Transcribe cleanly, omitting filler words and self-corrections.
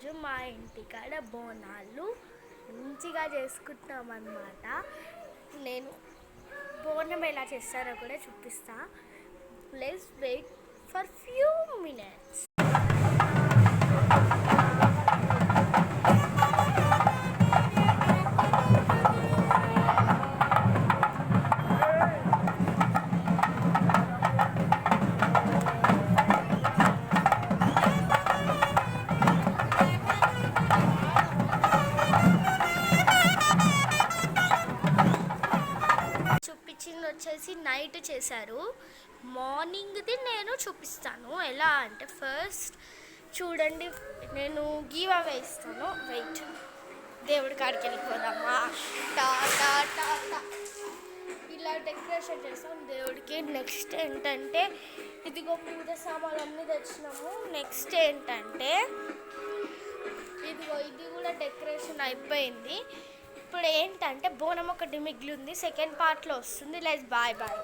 ఈరోజు మా ఇంటికాడ బోనాలు మంచిగా చేసుకుంటాం అన్నమాట. నేను బోనం ఎలా చేస్తారో కూడా చూపిస్తా. Let's wait for few minutes. చూపించింది వచ్చేసి నైట్ చేశారు. మార్నింగ్ది నేను చూపిస్తాను ఎలా అంటే, ఫస్ట్ చూడండి, నేను గీవా వేస్తాను. వెయిట్, దేవుడి కాడికి వెళ్ళిపోదామా. టా టా టా టా ఇలా డెకరేషన్ చేస్తాం దేవుడికి. నెక్స్ట్ ఏంటంటే, ఇదిగో పూజ సామాన్లు అన్నీ తెచ్చినాము. నెక్స్ట్ ఏంటంటే, ఇదిగో ఇది కూడా డెకరేషన్ అయిపోయింది. ఇప్పుడు ఏంటంటే బోనం ఒకటి మిగిలి ఉంది, సెకండ్ పార్ట్లో వస్తుంది. Let's bye bye.